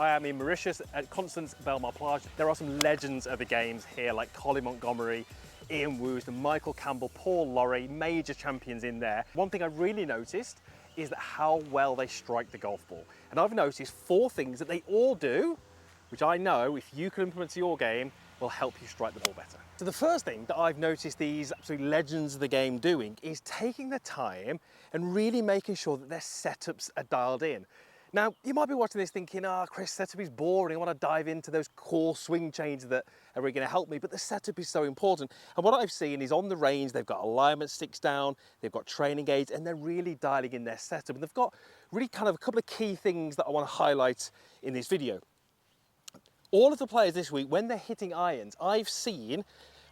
I am in Mauritius at Constance Belmar Plage. There are some legends of the games here like Colin Montgomery, Ian Woosnam, Michael Campbell, Paul Lorry, major champions in there. One thing I really noticed is that how well they strike the golf ball. And I've noticed 4 things that they all do, which I know if you can implement to your game, will help you strike the ball better. So the first thing that I've noticed these absolute legends of the game doing is taking their time and really making sure that their setups are dialed in. Now, you might be watching this thinking, Chris, setup is boring. I want to dive into those core swing changes that are really going to help me, but the setup is so important. And what I've seen is on the range, they've got alignment sticks down, they've got training aids, and they're really dialing in their setup. And they've got really kind of a couple of key things that I want to highlight in this video. All of the players this week, when they're hitting irons, I've seen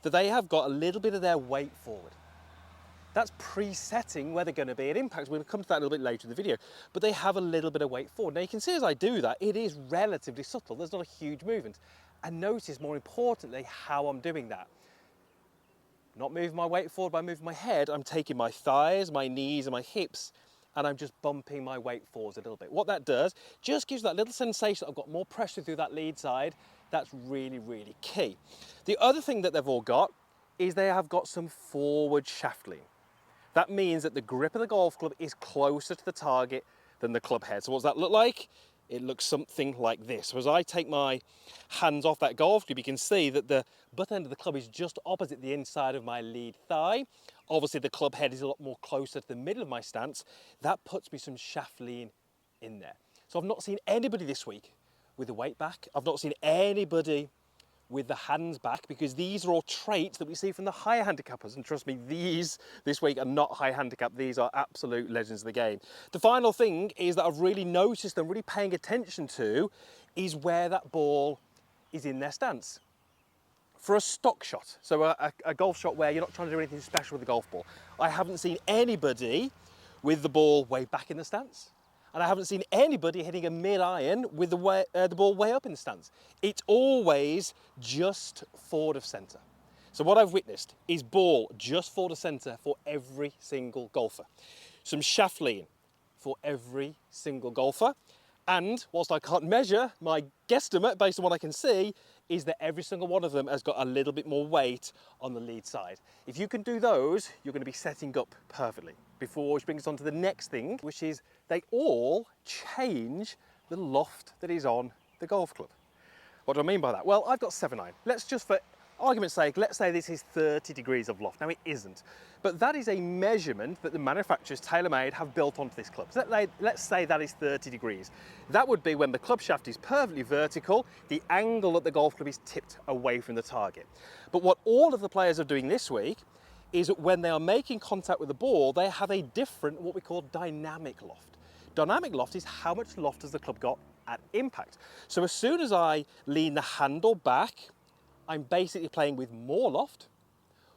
that they have got a little bit of their weight forward. That's presetting where they're going to be at impact. We're going to come to that a little bit later in the video, but they have a little bit of weight forward. Now you can see as I do that, it is relatively subtle. There's not a huge movement. And notice more importantly, how I'm doing that. Not moving my weight forward by moving my head, I'm taking my thighs, my knees and my hips, and I'm just bumping my weight forwards a little bit. What that does, just gives that little sensation that I've got more pressure through that lead side. That's really, really key. The other thing that they've all got is they have got some forward shaft lean. That means that the grip of the golf club is closer to the target than the club head. So what does that look like? It looks something like this. So as I take my hands off that golf club, you can see that the butt end of the club is just opposite the inside of my lead thigh. Obviously the club head is a lot more closer to the middle of my stance. That puts me some shaft lean in there. So I've not seen anybody this week with the weight back. I've not seen anybody with the hands back, because these are all traits that we see from the higher handicappers. And trust me, these this week are not high handicap. These are absolute legends of the game. The final thing is that I've really noticed and really paying attention to is where that ball is in their stance. For a stock shot, so a golf shot where you're not trying to do anything special with the golf ball, I haven't seen anybody with the ball way back in the stance. And I haven't seen anybody hitting a mid-iron with the ball way up in the stance. It's always just forward of centre. So what I've witnessed is ball just forward of centre for every single golfer. Some shaft lean for every single golfer. And whilst I can't measure, my guesstimate based on what I can see is that every single one of them has got a little bit more weight on the lead side. If you can do those, you're going to be setting up perfectly. Which brings us on to the next thing, which is they all change the loft that is on the golf club. What do I mean by that? Well, I've got 7-iron. Let's just, for argument's sake, let's say this is 30 degrees of loft. Now it isn't, but that is a measurement that the manufacturers, TaylorMade, have built onto this club. So let's say that is 30 degrees. That would be when the club shaft is perfectly vertical, the angle that the golf club is tipped away from the target. But what all of the players are doing this week is that when they are making contact with the ball, they have a different, what we call dynamic loft. Dynamic loft is how much loft has the club got at impact. So as soon as I lean the handle back, I'm basically playing with more loft.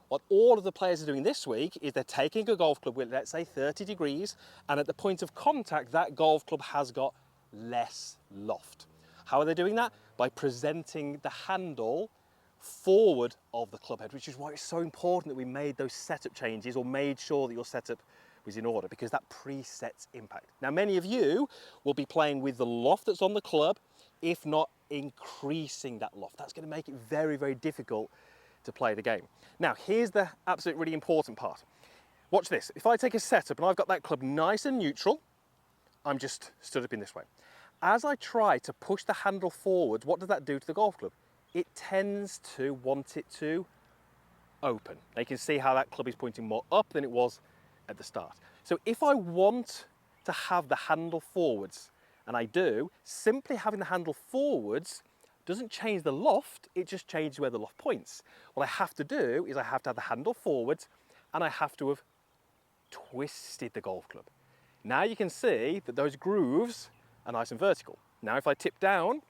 What all of the players are doing this week is they're taking a golf club with, let's say, 30 degrees, and at the point of contact, that golf club has got less loft. How are they doing that? By presenting the handle forward of the club head, which is why it's so important that we made those setup changes or made sure that your setup was in order, because that presets impact. Now, many of you will be playing with the loft that's on the club, if not increasing that loft. That's going to make it very, very difficult to play the game. Now, here's the absolute really important part. Watch this. If I take a setup and I've got that club nice and neutral, I'm just stood up in this way. As I try to push the handle forward, what does that do to the golf club? It tends to want it to open. Now you can see how that club is pointing more up than it was at the start. So if I want to have the handle forwards, and I do, simply having the handle forwards doesn't change the loft, it just changes where the loft points. What I have to do is I have to have the handle forwards and I have to have twisted the golf club. Now you can see that those grooves are nice and vertical. Now if I tip down,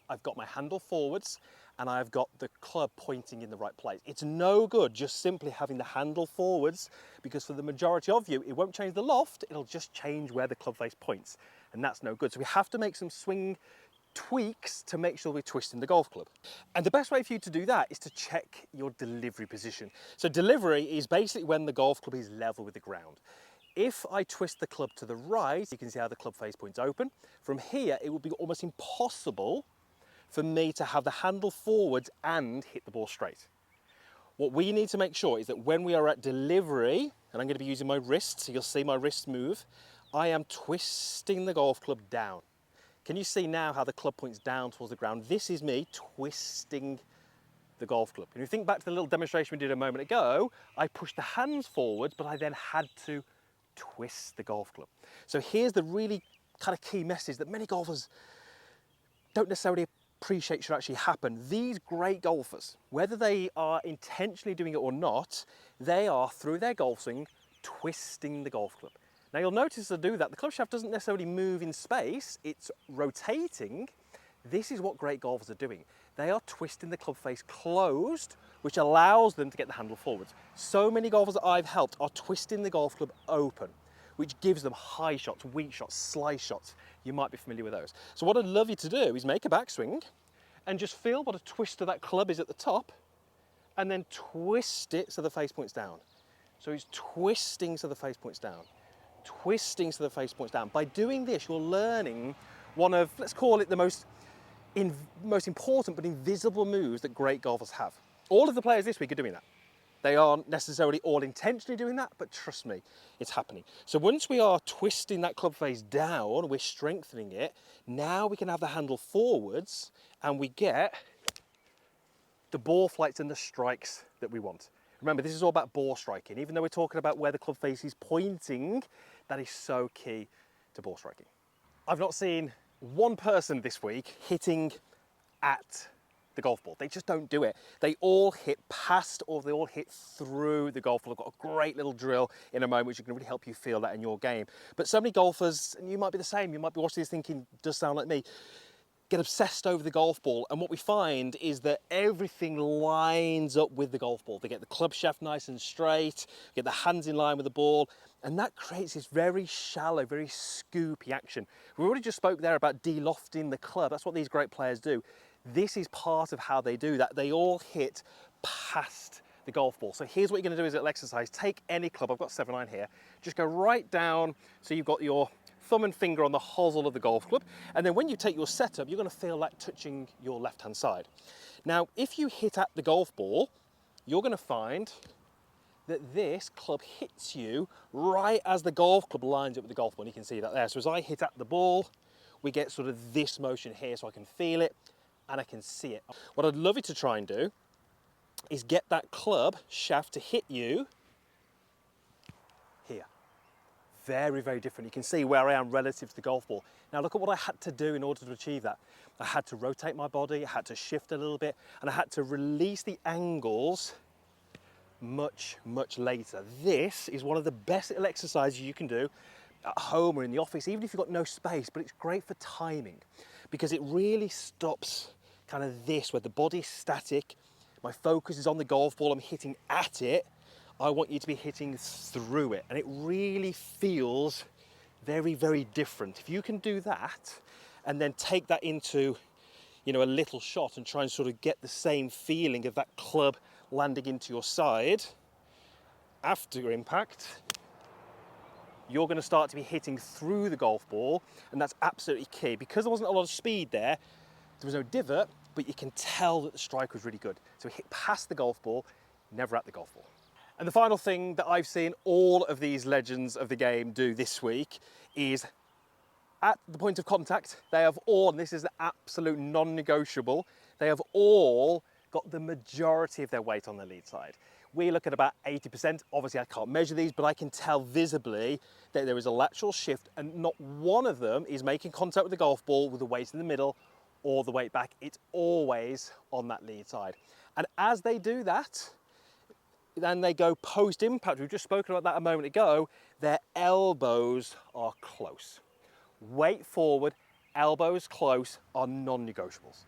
I've got my handle forwards and I've got the club pointing in the right place. It's no good just simply having the handle forwards, because for the majority of you, it won't change the loft, it'll just change where the club face points. And that's no good. So we have to make some swing tweaks to make sure we're twisting the golf club. And the best way for you to do that is to check your delivery position. So delivery is basically when the golf club is level with the ground. If I twist the club to the right, you can see how the club face point's open. From here, it would be almost impossible for me to have the handle forwards and hit the ball straight. What we need to make sure is that when we are at delivery, and I'm going to be using my wrist, so you'll see my wrist move, I am twisting the golf club down. Can you see now how the club points down towards the ground? This is me twisting the golf club. And if you think back to the little demonstration we did a moment ago, I pushed the hands forwards, but I then had to twist the golf club. So here's the really kind of key message that many golfers don't necessarily appreciate should actually happen. These great golfers, whether they are intentionally doing it or not, they are, through their golf swing, twisting the golf club. Now you'll notice to do that, the club shaft doesn't necessarily move in space, it's rotating. This is what great golfers are doing. They are twisting the club face closed, which allows them to get the handle forwards. So many golfers that I've helped are twisting the golf club open, which gives them high shots, weak shots, slice shots. You might be familiar with those. So what I'd love you to do is make a backswing and just feel what a twist of that club is at the top, and then twist it so the face point's down. So it's twisting so the face point's down, twisting so the face point's down. By doing this, you're learning one of, let's call it the most important but invisible moves that great golfers have. All of the players this week are doing that. They aren't necessarily all intentionally doing that, but trust me, it's happening. So once we are twisting that club face down, we're strengthening it, now we can have the handle forwards and we get the ball flights and the strikes that we want. Remember, this is all about ball striking. Even though we're talking about where the club face is pointing, that is so key to ball striking. I've not seen one person this week hitting at the golf ball. They just don't do it. They all hit past or they all hit through the golf ball. I've got a great little drill in a moment which can really help you feel that in your game. But so many golfers, and you might be the same, you might be watching this thinking, does sound like me, get obsessed over the golf ball. And what we find is that everything lines up with the golf ball. They get the club shaft nice and straight, get the hands in line with the ball, and that creates this very shallow, very scoopy action. We already just spoke there about de-lofting the club. That's what these great players do. This is part of how they do that. They all hit past the golf ball. So here's what you're going to do as a little exercise. Take any club, I've got 7-iron here, just go right down so you've got your thumb and finger on the hosel of the golf club, and then when you take your setup, you're going to feel like touching your left-hand side. Now, if you hit at the golf ball, you're going to find that this club hits you right as the golf club lines up with the golf ball. And you can see that there. So as I hit at the ball, we get sort of this motion here, so I can feel it and I can see it. What I'd love you to try and do is get that club shaft to hit you here. Very, very different. You can see where I am relative to the golf ball. Now look at what I had to do in order to achieve that. I had to rotate my body, I had to shift a little bit, and I had to release the angles much, much later. This is one of the best little exercises you can do at home or in the office, even if you've got no space, but it's great for timing because it really stops kind of this, where the body's static, my focus is on the golf ball, I'm hitting at it. I want you to be hitting through it, and it really feels very, very different. If you can do that and then take that into, you know, a little shot and try and sort of get the same feeling of that club landing into your side after impact, you're going to start to be hitting through the golf ball, and that's absolutely key. Because there wasn't a lot of speed there was no divot, but you can tell that the strike was really good. So hit past the golf ball, never at the golf ball. And the final thing that I've seen all of these legends of the game do this week is at the point of contact, they have all, and this is the absolute non-negotiable, they have all got the majority of their weight on the lead side. We look at about 80%. Obviously I can't measure these, but I can tell visibly that there is a lateral shift and not one of them is making contact with the golf ball with the weight in the middle or the weight back. It's always on that lead side. And as they do that, then they go post-impact. We've just spoken about that a moment ago. Their elbows are close. Weight forward, elbows close are non-negotiables.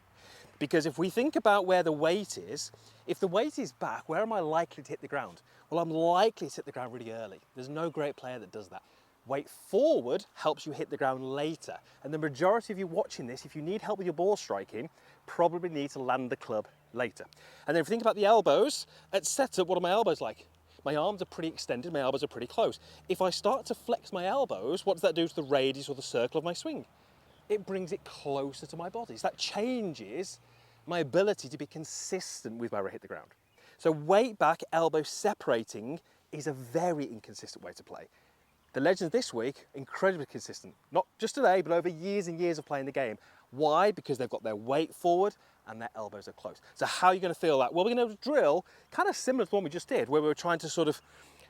Because if we think about where the weight is, if the weight is back, where am I likely to hit the ground? Well, I'm likely to hit the ground really early. There's no great player that does that. Weight forward helps you hit the ground later. And the majority of you watching this, if you need help with your ball striking, probably need to land the club later. And then if you think about the elbows, at setup, what are my elbows like? my arms are pretty extended, my elbows are pretty close. If I start to flex my elbows, what does that do to the radius or the circle of my swing? It brings it closer to my body. So that changes my ability to be consistent with where I hit the ground. So weight back, elbow separating is a very inconsistent way to play. The legends this week, incredibly consistent. Not just today, but over years and years of playing the game. Why? Because they've got their weight forward and their elbows are close. So how are you going to feel that? Well, we're going to drill kind of similar to the one we just did, where we were trying to sort of,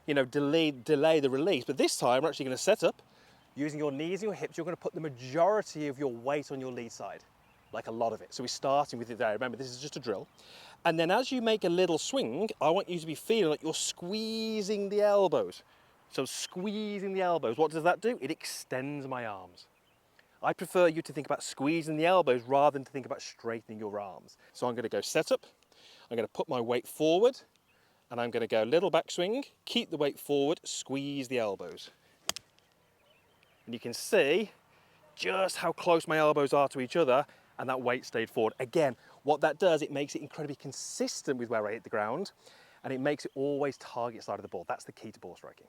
delay the release. But this time we're actually going to set up, using your knees and your hips, you're going to put the majority of your weight on your lead side, like a lot of it. So we're starting with it there. Remember, this is just a drill. And then as you make a little swing, I want you to be feeling like you're squeezing the elbows. So squeezing the elbows, what does that do? It extends my arms. I prefer you to think about squeezing the elbows rather than to think about straightening your arms. So I'm going to go set up, I'm going to put my weight forward, and I'm going to go little backswing, keep the weight forward, squeeze the elbows. And you can see just how close my elbows are to each other, and that weight stayed forward. Again, what that does, it makes it incredibly consistent with where I hit the ground, and it makes it always target side of the ball. That's the key to ball striking.